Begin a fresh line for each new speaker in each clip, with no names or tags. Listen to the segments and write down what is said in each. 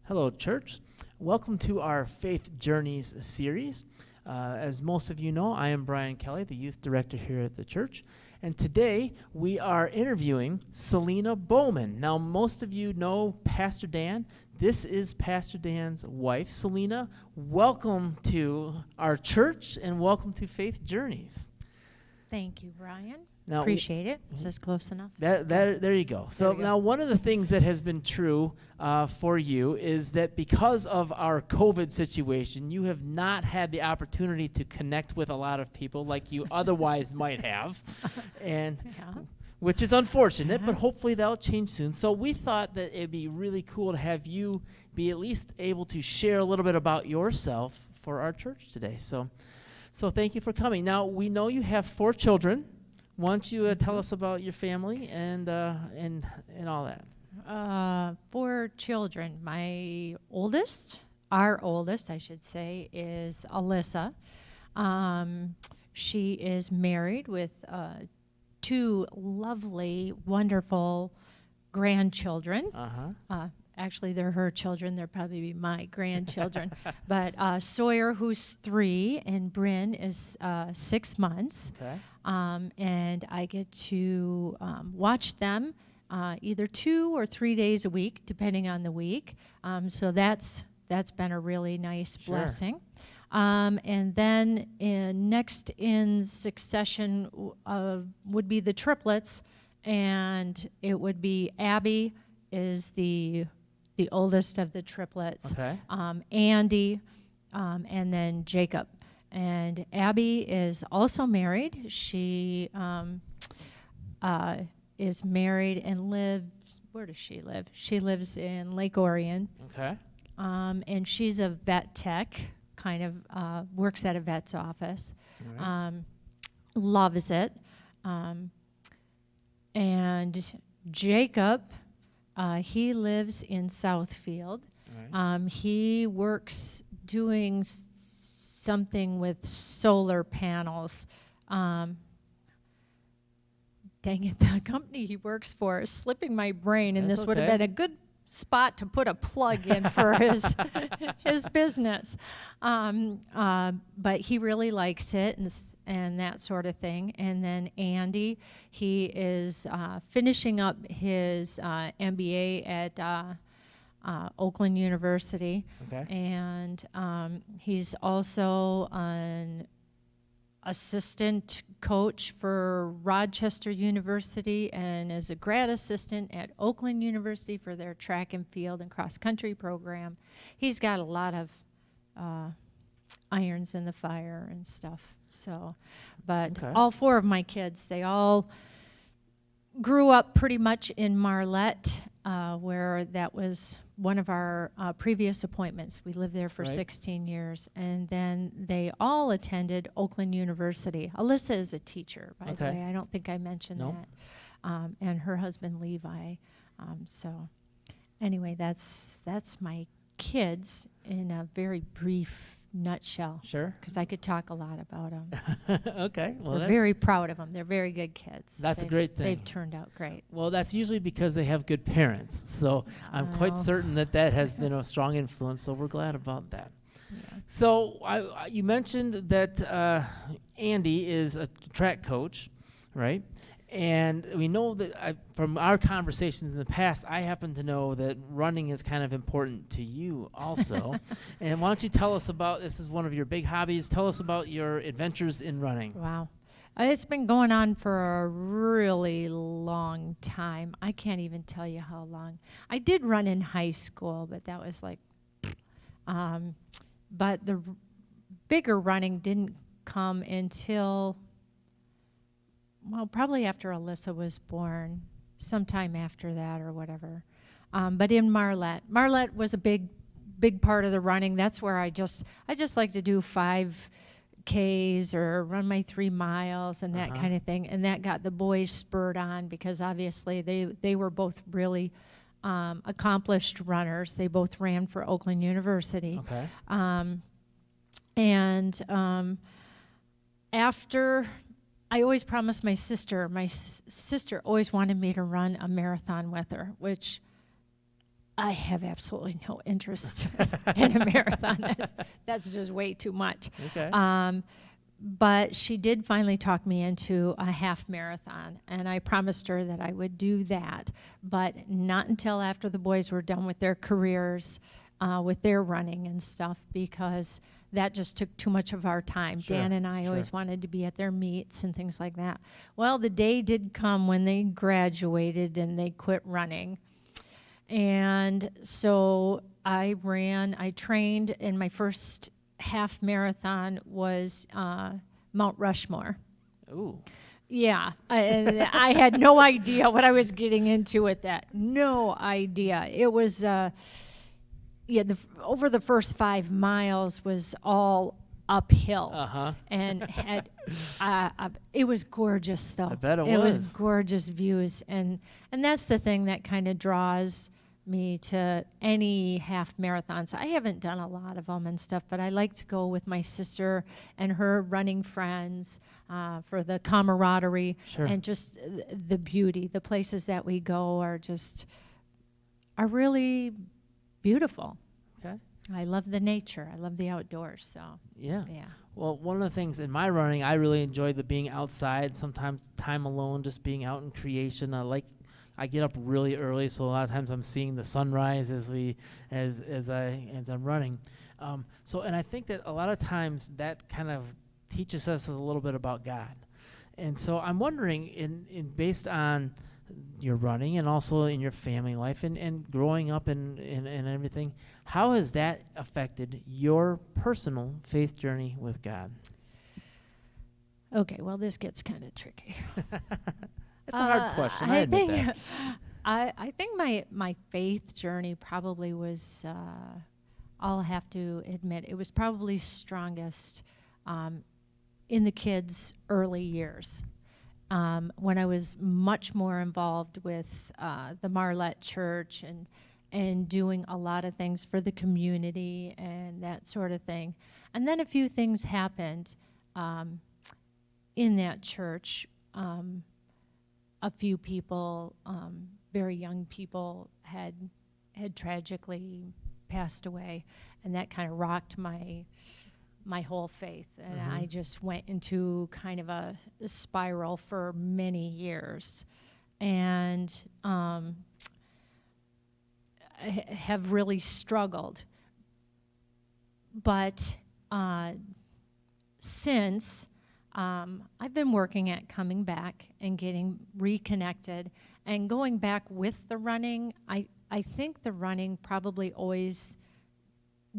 Hello, church. Welcome to our Faith Journeys series. As most of you know, I am Brian Kelly, the youth director here at the church. And today we are interviewing Celina Bowman. Now, most of you know Pastor Dan. This is Pastor Dan's wife. Celina, welcome to our church and welcome to Faith Journeys.
Thank you, Brian.
Now,
Appreciate it. Is this close enough?
There you go. So
we go.
now one of the things that has been true for you is that because of our COVID situation, you have not had the opportunity to connect with a lot of people like you otherwise might have, and which is unfortunate, but hopefully that'll change soon. So we thought that it'd be really cool to have you be at least able to share a little bit about yourself for our church today. So thank you for coming. Now, we know you have 4 children. Why don't you tell us about your family and all that?
4 children. Our oldest, I should say, is Alyssa. She is married with 2 lovely, wonderful grandchildren. Actually, they're her children. They'll probably be my grandchildren. But Sawyer, who's 3, and Bryn is 6 months.
Okay.
And I get to watch them either 2 or 3 days a week, depending on the week. So that's been a really nice blessing. And then next in succession would be the triplets, and it would be Abby is the oldest of the triplets,
Okay.
Andy, and then Jacob. And Abby is also married. She is married and lives, where does she live? She lives in Lake Orion.
Okay.
And she's a vet tech, kind of works at a vet's office.
All right.
Loves it. And Jacob, he lives in Southfield.
All right.
He works doing something with solar panels. Dang it, the company he works for is slipping my brain, and
That's
this would have
okay.
been a good spot to put a plug in for his business. But he really likes it and that sort of thing. And then Andy, he is finishing up his MBA at Oakland University.
Okay.
And he's also an assistant coach for Rochester University and is a grad assistant at Oakland University for their track and field and cross country program. He's got a lot of irons in the fire and stuff. So, but
Okay.
all 4 of my kids, they all grew up pretty much in Marlette, where that was one of our previous appointments. We lived there for
Right.
16 years. And then they all attended Oakland University. Alyssa is a teacher, by the
Okay.
way. I don't think I mentioned
No.
that. And her husband, Levi. So anyway, that's my kids in a very brief nutshell.
Sure.
Because I could talk a lot about them.
Okay. Well,
We're
that's,
very proud of them. They're very good kids.
That's a great thing.
They've turned out great.
well, that's usually because they have good parents. So I'm quite
Well.
certain that has been a strong influence. So we're glad about that.
Yeah.
So you mentioned that Andy is a track coach, right? And we know that from our conversations in the past, I happen to know that running is kind of important to you also. And why don't you tell us about, this is one of your big hobbies, tell us about your adventures in running.
Wow. It's been going on for a really long time. I can't even tell you how long. I did run in high school, but that was like, but the bigger running didn't come until, well, probably after Alyssa was born, sometime after that or whatever. But in Marlette. Marlette was a big part of the running. That's where I just like to do 5Ks or run my 3 miles and that kind of thing. And that got the boys spurred on because obviously they were both really accomplished runners. They both ran for Oakland University.
Okay.
After, I always promised my sister always wanted me to run a marathon with her, which I have absolutely no interest in a marathon. That's just way too much.
Okay.
But she did finally talk me into a half marathon, and I promised her that I would do that, but not until after the boys were done with their careers, with their running and stuff, because that just took too much of our time.
Sure,
Dan and I
sure.
always wanted to be at their meets and things like that. Well, the day did come when they graduated and they quit running. And so I trained, and my first half marathon was Mount Rushmore.
Ooh.
Yeah, I had no idea what I was getting into with that. No idea. It was, over the first 5 miles was all uphill.
Uh-huh.
And had, it was gorgeous, though.
I bet it
It was
was.
gorgeous views, and that's the thing that kind of draws me to any half marathons. I haven't done a lot of them and stuff, but I like to go with my sister and her running friends for the camaraderie.
Sure.
And just the beauty. The places that we go are really beautiful.
Okay.
I love the nature. I love the outdoors. So
Yeah.
yeah.
Well, one of the things in my running, I really enjoy the being outside, sometimes time alone, just being out in creation. I get up really early, so a lot of times I'm seeing the sunrise as I'm running. And I think that a lot of times that kind of teaches us a little bit about God. And so I'm wondering, in based on your running and also in your family life and growing up and everything, how has that affected your personal faith journey with God?
Okay, well, this gets kind of tricky.
It's a hard question. I admit that.
I think my faith journey probably was, I'll have to admit, it was probably strongest in the kids' early years. When I was much more involved with the Marlette Church and doing a lot of things for the community and that sort of thing. And then a few things happened in that church. A few people, very young people, had tragically passed away, and that kind of rocked my whole faith. And
Mm-hmm.
I just went into kind of a spiral for many years, and I have really struggled. But since I've been working at coming back and getting reconnected and going back with the running, I think the running probably always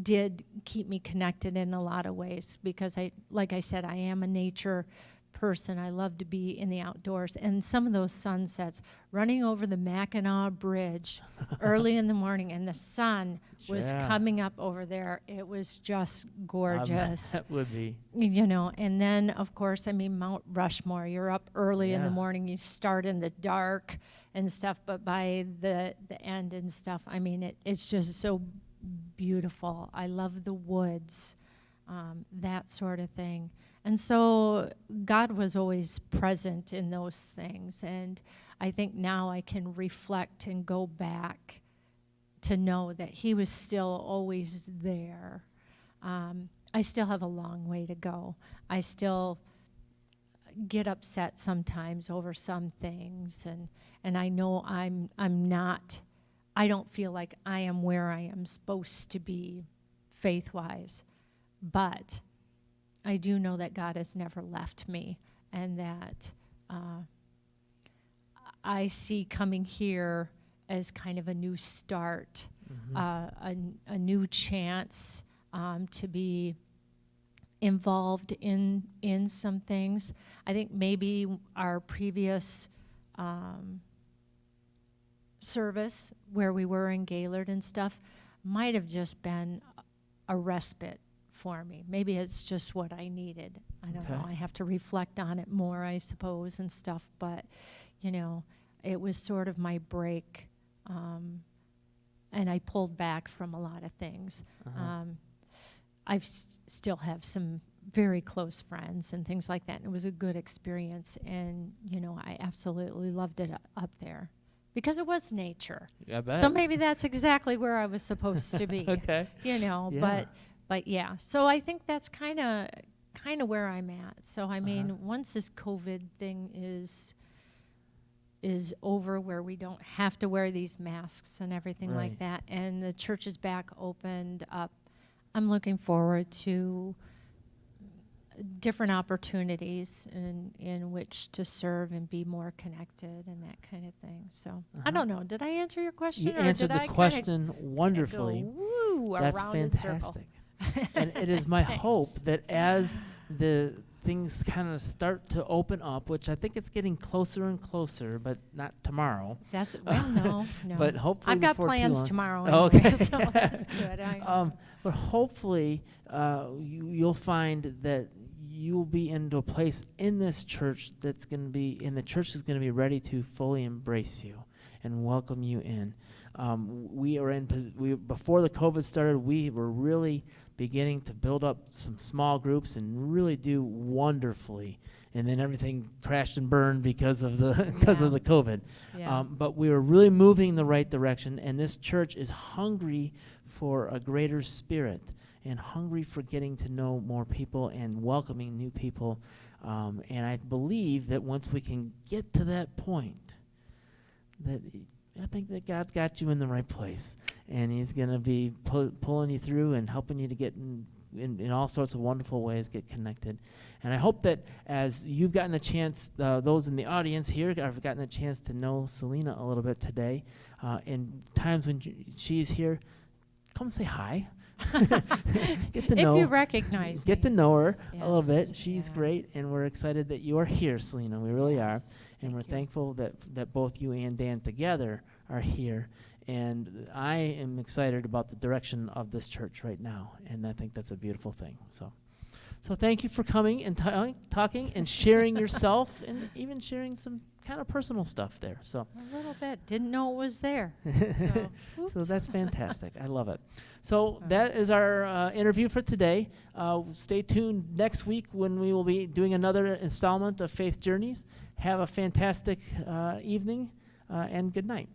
did keep me connected in a lot of ways, because like I said, I am a nature person. I love to be in the outdoors, and some of those sunsets, running over the Mackinac Bridge early in the morning, and the sun was
Yeah.
coming up over there. It was just gorgeous.
That would be.
And then of course, Mount Rushmore, you're up early in the
Yeah.
morning, you start in the dark and stuff, but by the end and stuff, it's just so beautiful. I love the woods, that sort of thing. And so God was always present in those things. And I think now I can reflect and go back to know that he was still always there. I still have a long way to go. I still get upset sometimes over some things, and I know I don't feel like I am where I am supposed to be faith-wise, but I do know that God has never left me, and that I see coming here as kind of a new start, a new chance to be involved in some things. I think maybe our previous service where we were in Gaylord and stuff might have just been a respite for me. Maybe it's just what I needed. I don't know. I have to reflect on it more, I suppose, and stuff. But, it was sort of my break, and I pulled back from a lot of things. I still have some very close friends and things like that, and it was a good experience. And, I absolutely loved it up there. because it was nature.
I bet.
So maybe that's exactly where I was supposed to be.
Okay.
You know,
Yeah.
but yeah. So I think that's kind of where I'm at. So I mean,
Uh-huh.
once this COVID thing is over, where we don't have to wear these masks and everything like
Right.
that, and the church is back opened up, I'm looking forward to different opportunities in which to serve and be more connected and that kind of thing. So I
Uh-huh.
don't know. Did I answer your question?
You
or
answered
did
the
I
question
Go,
wonderfully.
woo,
That's
around in circle.
fantastic. And it is my hope
Thanks.
that as the things kind of start to open up, which I think it's getting closer and closer, but not tomorrow.
That's no.
But hopefully
I've got
before too
plans
long.
tomorrow.
Oh,
Anyway,
okay.
so that's good.
But hopefully you'll find that you'll be into a place in this church that's going to be, and the church is going to be ready to fully embrace you and welcome you in. We are before the COVID started, we were really beginning to build up some small groups and really do wonderfully. And then everything crashed and burned because of the of the COVID.
Yeah.
But we were really moving in the right direction, and this church is hungry for a greater spirit and hungry for getting to know more people and welcoming new people. And I believe that once we can get to that point, that I think that God's got you in the right place, and He's going to be pulling you through and helping you to get in all sorts of wonderful ways, get connected. And I hope that as you've gotten a chance, those in the audience here have gotten a chance to know Celina a little bit today. In times when she's here, come say hi. Get to know.
If you recognize
Get
me.
to know her a little
Yes,
bit. She's
yeah.
great, and we're excited that you are here, Celina. We really are.
Yes,
And we're
thank you.
thankful that both you and Dan together are here. And I am excited about the direction of this church right now. And I think that's a beautiful thing. So thank you for coming and talking and sharing yourself and even sharing some kind of personal stuff there. So
A little bit. Didn't know it was there.
so
Oops.
that's fantastic. I love it. So that is our interview for today. Stay tuned next week when we will be doing another installment of Faith Journeys. Have a fantastic evening and good night.